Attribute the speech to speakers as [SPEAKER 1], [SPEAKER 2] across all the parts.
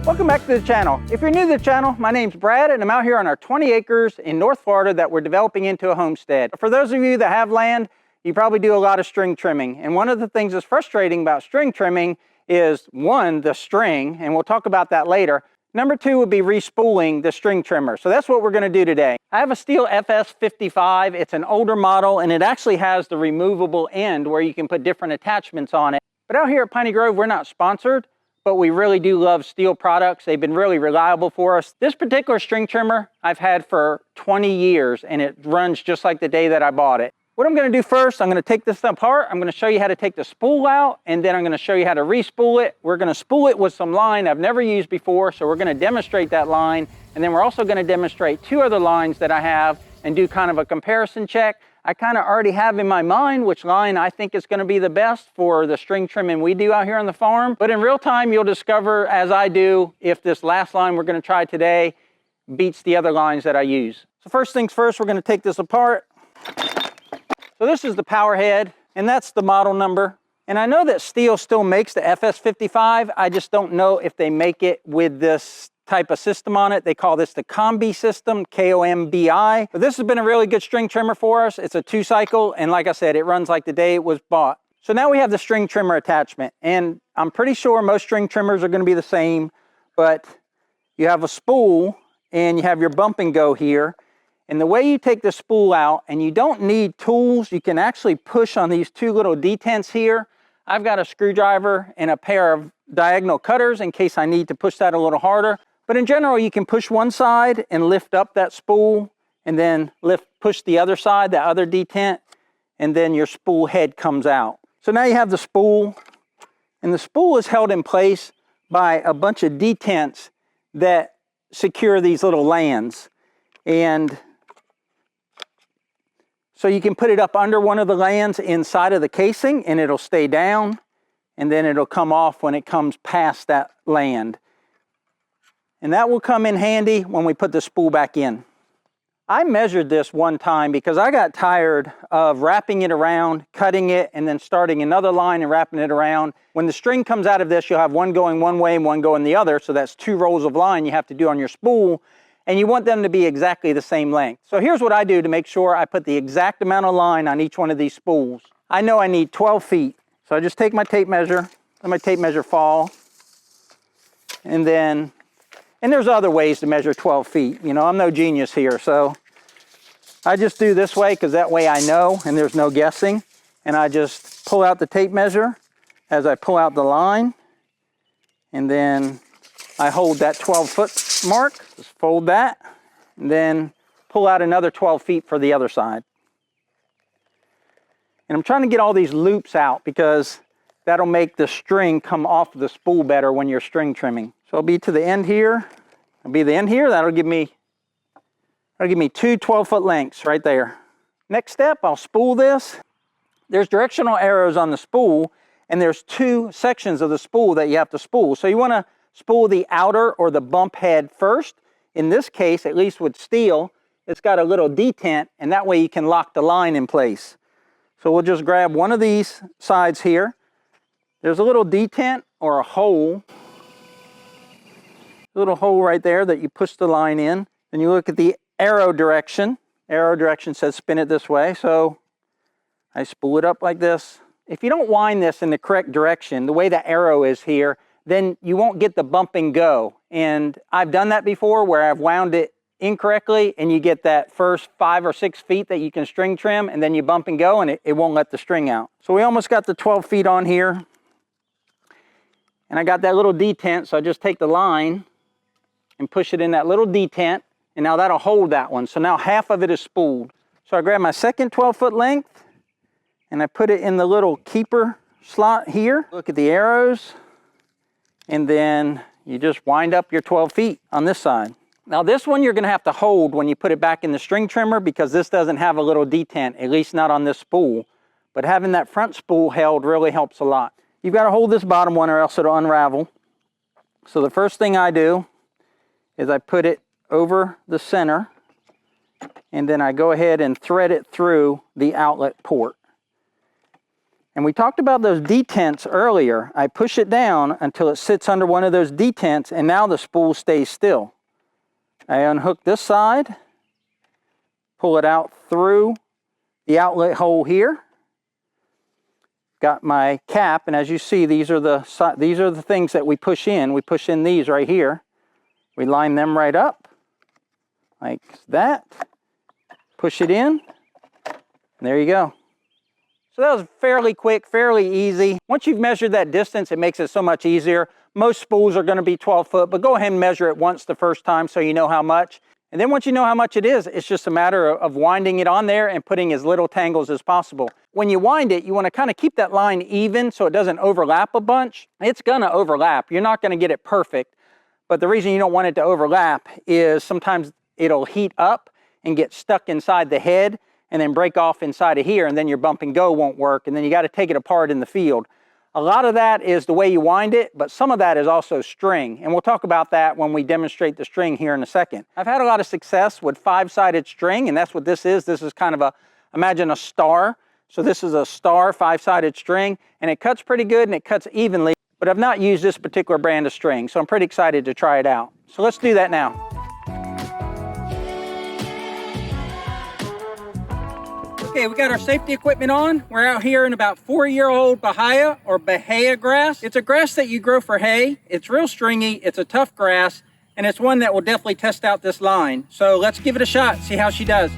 [SPEAKER 1] Welcome back to the channel. If you're new to the channel, my name's Brad and I'm out here on our 20 acres in North Florida that we're developing into a homestead. For those of you that have land, you probably do a lot of string trimming. And one of the things that's frustrating about string trimming is, one, the string, and we'll talk about that later. Number two would be respooling the string trimmer. So that's what we're going to do today. I have a Stihl FS55. It's an older model and it actually has the removable end where you can put different attachments on it. But out here at Piney Grove, we're not sponsored, but we really do love Stihl products. They've been really reliable for us. This particular string trimmer I've had for 20 years and it runs just like the day that I bought it. What I'm going to do first, I'm going to take this apart. I'm going to show you how to take the spool out, and then I'm going to show you how to re-spool it. We're going to spool it with some line I've never used before, so we're going to demonstrate that line. And then we're also going to demonstrate two other lines that I have and do kind of a comparison check. I kind of already have in my mind which line I think is going to be the best for the string trimming we do out here on the farm. But in real time, you'll discover, as I do, if this last line we're going to try today beats the other lines that I use. So first things first, we're going to take this apart. So this is the power head, and that's the model number. And I know that Stihl still makes the FS55. I just don't know if they make it with this type of system on it. They call this the Combi system, K-O-M-B-I. But this has been a really good string trimmer for us. It's a 2-cycle, and like I said, it runs like the day it was bought. So now we have the string trimmer attachment, and I'm pretty sure most string trimmers are going to be the same, but you have a spool, and you have your bump and go here. And the way you take the spool out, and you don't need tools, you can actually push on these two little detents here. I've got a screwdriver and a pair of diagonal cutters in case I need to push that a little harder. But in general, you can push one side and lift up that spool, and then push the other side, that other detent, and then your spool head comes out. So now you have the spool, and the spool is held in place by a bunch of detents that secure these little lands. And so you can put it up under one of the lands inside of the casing and it'll stay down, and then it'll come off when it comes past that land. And that will come in handy when we put the spool back in. I measured this one time because I got tired of wrapping it around, cutting it, and then starting another line and wrapping it around. When the string comes out of this, you'll have one going one way and one going the other, so that's 2 rolls of line you have to do on your spool. And you want them to be exactly the same length. So here's what I do to make sure I put the exact amount of line on each one of these spools. I know I need 12 feet. So I just take my tape measure, let my tape measure fall. And there's other ways to measure 12 feet. You know, I'm no genius here. So I just do this way because that way I know and there's no guessing. And I just pull out the tape measure as I pull out the line. And then I hold that 12-foot mark, just fold that, and then pull out another 12 feet for the other side. And I'm trying to get all these loops out because that'll make the string come off the spool better when you're string trimming. So I'll be to the end here. I'll be the end here. That'll give me 2 12-foot lengths right there. Next step, I'll spool this. There's directional arrows on the spool, and there's 2 sections of the spool that you have to spool. So you want to spool the outer or the bump head first. In this case, at least with Stihl, it's got a little detent, and that way you can lock the line in place. So we'll just grab one of these sides here. There's a little detent or a hole. A little hole right there that you push the line in. Then you look at the arrow direction. Arrow direction says spin it this way. So I spool it up like this. If you don't wind this in the correct direction, the way the arrow is here, then you won't get the bump and go. And I've done that before where I've wound it incorrectly and you get that first 5 or 6 feet that you can string trim, and then you bump and go and it won't let the string out. So we almost got the 12 feet on here. And I got that little detent, so I just take the line and push it in that little detent, and now that'll hold that one. So now half of it is spooled. So I grab my second 12-foot length and I put it in the little keeper slot here. Look at the arrows. And then you just wind up your 12 feet on this side. Now this one you're going to have to hold when you put it back in the string trimmer because this doesn't have a little detent, at least not on this spool. But having that front spool held really helps a lot. You've got to hold this bottom one or else it'll unravel. So the first thing I do is I put it over the center, and then I go ahead and thread it through the outlet port. And we talked about those detents earlier. I push it down until it sits under one of those detents, and now the spool stays still. I unhook this side, pull it out through the outlet hole here. Got my cap, and as you see, these are the things that we push in. We push in these right here. We line them right up like that. Push it in, and there you go. So that was fairly quick, fairly easy. Once you've measured that distance, it makes it so much easier. Most spools are going to be 12 foot, but go ahead and measure it once the first time so you know how much. And then once you know how much it is, it's just a matter of winding it on there and putting as little tangles as possible. When you wind it, you want to kind of keep that line even so it doesn't overlap a bunch. It's going to overlap. You're not going to get it perfect, but the reason you don't want it to overlap is sometimes it'll heat up and get stuck inside the head and then break off inside of here, and then your bump and go won't work, and then you got to take it apart in the field. A lot of that is the way you wind it, but some of that is also string, and we'll talk about that when we demonstrate the string here in a second. I've had a lot of success with 5-sided string, and that's what this is. This is kind of imagine a star. So this is a star 5-sided string, and it cuts pretty good and it cuts evenly, but I've not used this particular brand of string, so I'm pretty excited to try it out. So let's do that now. Okay, we got our safety equipment on. We're out here in about 4-year-old bahia or bahia grass. It's a grass that you grow for hay. It's real stringy, it's a tough grass, and it's one that will definitely test out this line. So let's give it a shot, see how she does.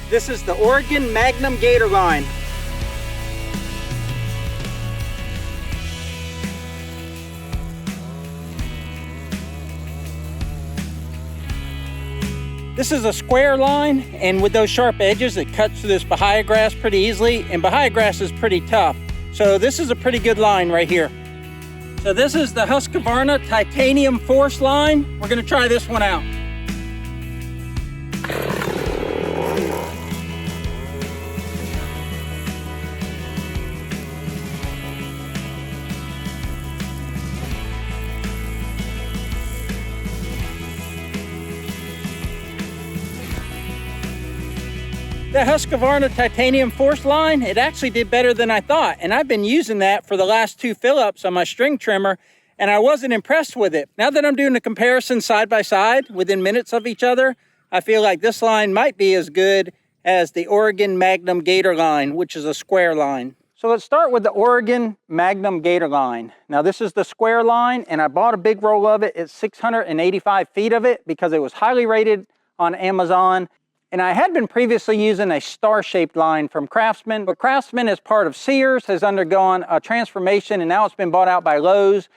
[SPEAKER 1] This is the Oregon Magnum Gator line. This is a square line, and with those sharp edges, it cuts through this bahia grass pretty easily, and bahia grass is pretty tough. So this is a pretty good line right here. So this is the Husqvarna Titanium Force line. We're gonna try this one out. The Husqvarna Titanium Force line, it actually did better than I thought, and I've been using that for the last 2 fill-ups on my string trimmer, and I wasn't impressed with it. Now that I'm doing a comparison side by side within minutes of each other, I feel like this line might be as good as the Oregon Magnum Gator line, which is a square line. So let's start with the Oregon Magnum Gator line. Now this is the square line, and I bought a big roll of it. It's 685 feet of it because it was highly rated on Amazon. And I had been previously using a star-shaped line from Craftsman, but Craftsman, as part of Sears, has undergone a transformation, and now it's been bought out by Lowe's,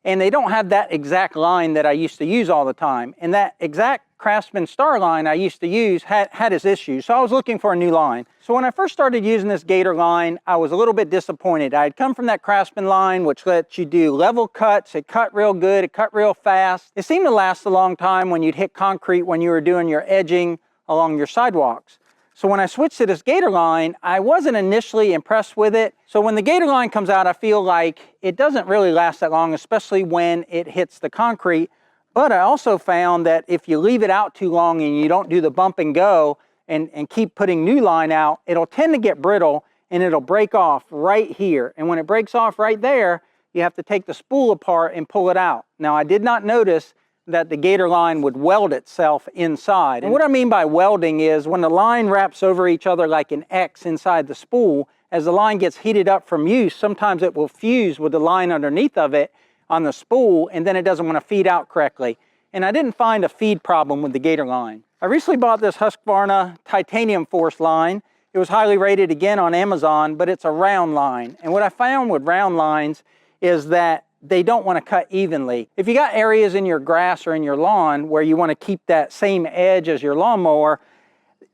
[SPEAKER 1] and they don't have that exact line that I used to use all the time. And that exact Craftsman star line I used to use had its issues, so I was looking for a new line. So when I first started using this Gator line, I was a little bit disappointed. I had come from that Craftsman line, which lets you do level cuts. It cut real good, it cut real fast. It seemed to last a long time when you'd hit concrete when you were doing your edging along your sidewalks. So when I switched to this Gator line, I wasn't initially impressed with it. So when the Gator line comes out, I feel like it doesn't really last that long, especially when it hits the concrete. But I also found that if you leave it out too long and you don't do the bump and go and keep putting new line out, it'll tend to get brittle and it'll break off right here. And when it breaks off right there, you have to take the spool apart and pull it out. Now, I did not notice that the Gator line would weld itself inside. And what I mean by welding is when the line wraps over each other like an X inside the spool, as the line gets heated up from use, sometimes it will fuse with the line underneath of it on the spool, and then it doesn't want to feed out correctly. And I didn't find a feed problem with the Gator line. I recently bought this Husqvarna Titanium Force line. It was highly rated again on Amazon, but it's a round line. And what I found with round lines is that they don't want to cut evenly. If you got areas in your grass or in your lawn where you want to keep that same edge as your lawnmower,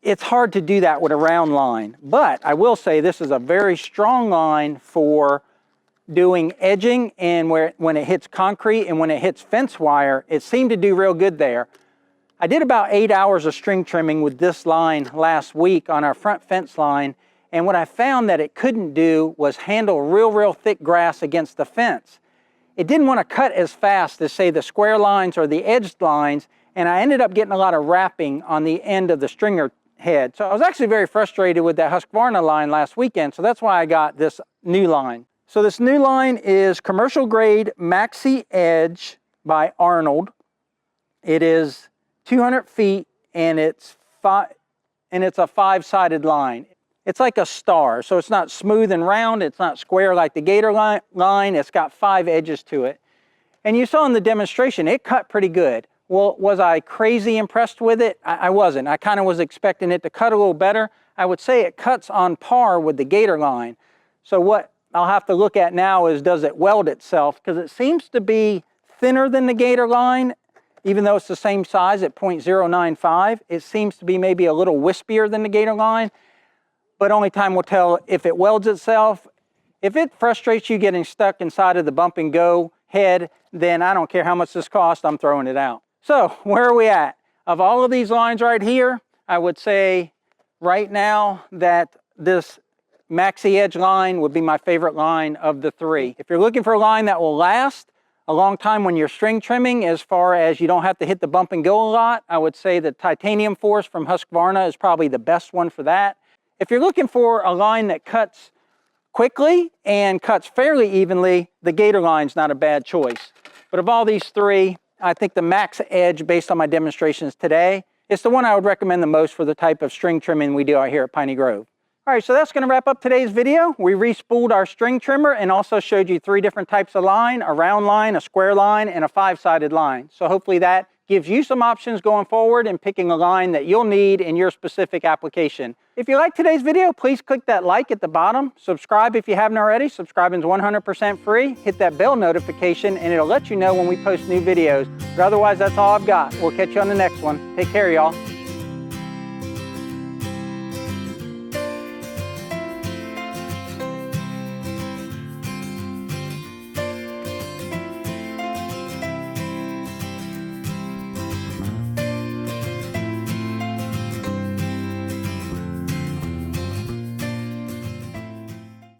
[SPEAKER 1] it's hard to do that with a round line. But I will say this is a very strong line for doing edging and when it hits concrete and when it hits fence wire, it seemed to do real good there. I did about 8 hours of string trimming with this line last week on our front fence line, and what I found that it couldn't do was handle real thick grass against the fence. It didn't want to cut as fast as, say, the square lines or the edged lines, and I ended up getting a lot of wrapping on the end of the stringer head. So I was actually very frustrated with that Husqvarna line last weekend, so that's why I got this new line. So this new line is commercial grade Maxi Edge by Arnold. It is 200 feet and it's a 5-sided line. It's like a star, so it's not smooth and round, it's not square like the Gator line, it's got 5 edges to it. And you saw in the demonstration, it cut pretty good. Well, was I crazy impressed with it? I wasn't. I kind of was expecting it to cut a little better. I would say it cuts on par with the Gator line. So what I'll have to look at now is, does it weld itself? Because it seems to be thinner than the Gator line, even though it's the same size at 0.095. It seems to be maybe a little wispier than the Gator line, but only time will tell if it welds itself. If it frustrates you getting stuck inside of the bump and go head, then I don't care how much this costs, I'm throwing it out. So where are we at? Of all of these lines right here, I would say right now that this Maxi Edge line would be my favorite line of the 3. If you're looking for a line that will last a long time when you're string trimming, as far as you don't have to hit the bump and go a lot, I would say the Titanium Force from Husqvarna is probably the best one for that. If you're looking for a line that cuts quickly and cuts fairly evenly, the Gator line's not a bad choice. But of all these 3, I think the Max Edge, based on my demonstrations today, is the one I would recommend the most for the type of string trimming we do out here at Piney Grove. All right, so that's going to wrap up today's video. We respooled our string trimmer and also showed you 3 different types of line: a round line, a square line, and a 5-sided line. So hopefully that gives you some options going forward in picking a line that you'll need in your specific application. If you like today's video, please click that like at the bottom. Subscribe if you haven't already. Subscribing is 100% free. Hit that bell notification and it'll let you know when we post new videos. But otherwise, that's all I've got. We'll catch you on the next one. Take care, y'all.